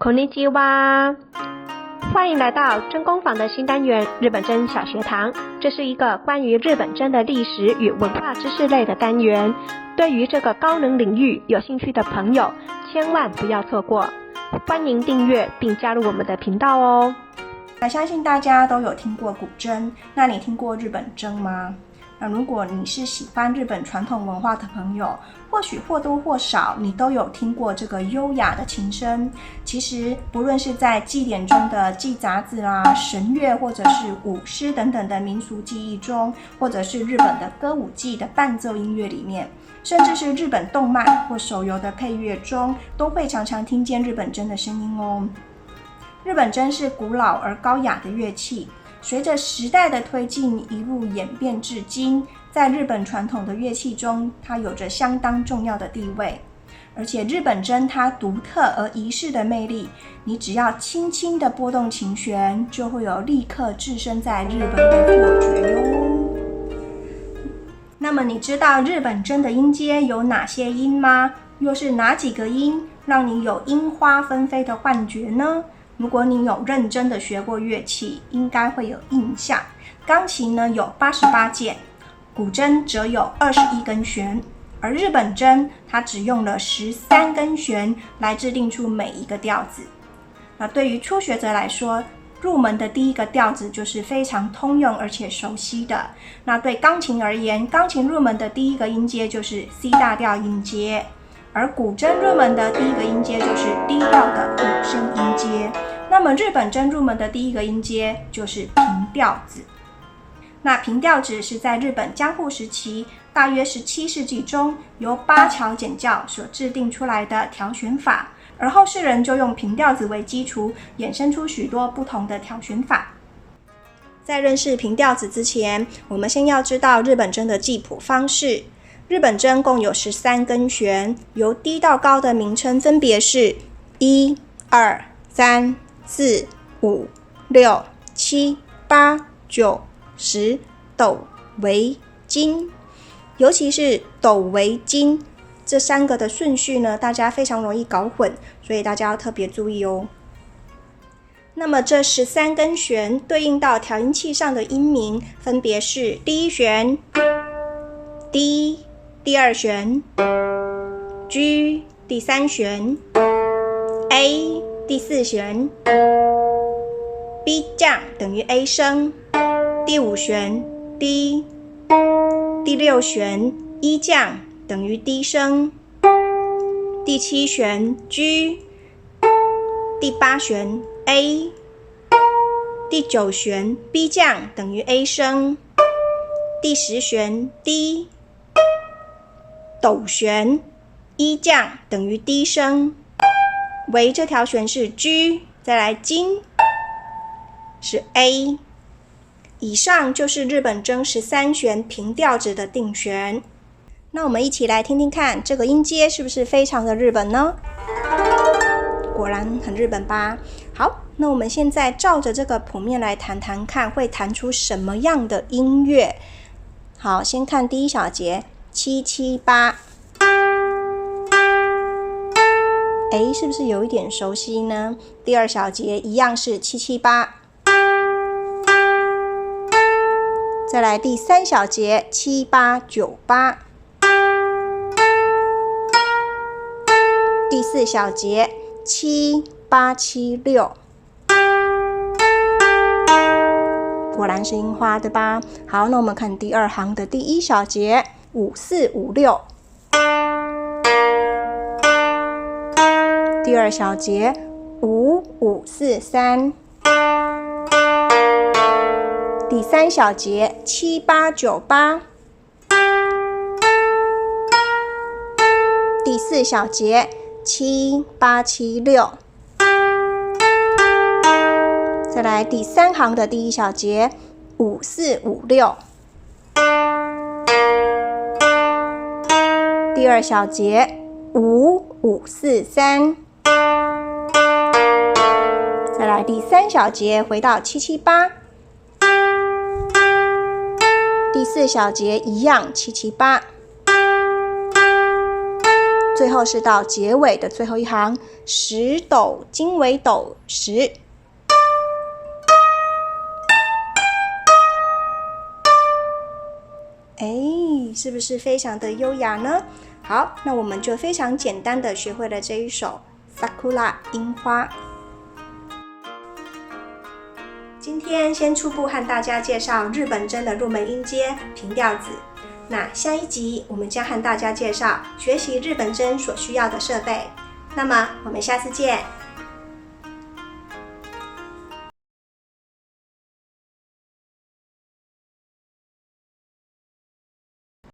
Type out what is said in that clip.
こんにちは，欢迎来到真工坊的新单元日本真小学堂。这是一个关于日本真的历史与文化知识类的单元。对于这个高能领域有兴趣的朋友，千万不要错过。欢迎订阅并加入我们的频道哦。相信大家都有听过古筝，那你听过日本筝吗？那如果你是喜欢日本传统文化的朋友，或许或多或少你都有听过这个优雅的琴声。其实不论是在祭典中的祭杂子啦、神乐或者是舞狮等等的民俗技艺中，或者是日本的歌舞伎的伴奏音乐里面，甚至是日本动漫或手游的配乐中，都会常常听见日本筝的声音哦。日本筝是古老而高雅的乐器，随着时代的推进一路演变至今，在日本传统的乐器中，它有着相当重要的地位。而且日本筝它独特而仪式的魅力，你只要轻轻的拨动琴弦，就会有立刻置身在日本的错觉哟。那么你知道日本筝的音阶有哪些音吗？又是哪几个音让你有樱花纷飞的幻觉呢？如果你有认真的学过乐器，应该会有印象。钢琴呢有88键，古筝则有21根弦，而日本筝它只用了13根弦来制定出每一个调子。那对于初学者来说，入门的第一个调子就是非常通用而且熟悉的。那对钢琴而言，钢琴入门的第一个音阶就是 C 大调音阶，而古筝入门的第一个音阶就是 D 调的五声音阶。那么日本筝入门的第一个音阶就是平调子。那平调子是在日本江户时期，大约17世纪中，由八桥简教所制定出来的调弦法，而后世人就用平调子为基础，衍生出许多不同的调弦法。在认识平调子之前，我们先要知道日本筝的记谱方式。日本筝共有13根弦，由低到高的名称分别是1、2、3、4、5、6、7、8、9、10、斗、为、金。尤其是斗、为、金这3个的顺序呢，大家非常容易搞混，所以大家要特别注意哦。那么这13根弦对应到调音器上的音名，分别是第1弦 D、第2弦 G、第3弦 A、第4弦 B 降等于 A 声，第5弦 D， 第6弦 E 降等于 D 声，第7弦 G， 第8弦 A， 第9弦 B 降等于 A 声，第10弦 D， 斗弦 E 降等于 D 声，为这条弦是 G， 再来金是 A。 以上就是日本筝13弦平调子的定弦。那我们一起来听听看，这个音阶是不是非常的日本呢？果然很日本吧。好，那我们现在照着这个谱面来弹弹看，会弹出什么样的音乐？好，先看第一小节778。是不是有一点熟悉呢？第2小节一样是778。再来第3小节7898。第4小节7876。果然是樱花，对吧？好，那我们看第2行的第1小节5456。第2小节5543。第3小节7898。第4小节7876。再来第3行的第1小节5456。第2小节5543。再来第3小节回到778。第4小节一样778。最后是到结尾的最后一行，十斗经纬斗十。是不是非常的优雅呢？好，那我们就非常简单的学会了这一首 Sakura 樱花。今天先初步和大家介绍日本筝的入门音阶平调子。那下一集我们将和大家介绍学习日本筝所需要的设备。那么我们下次见。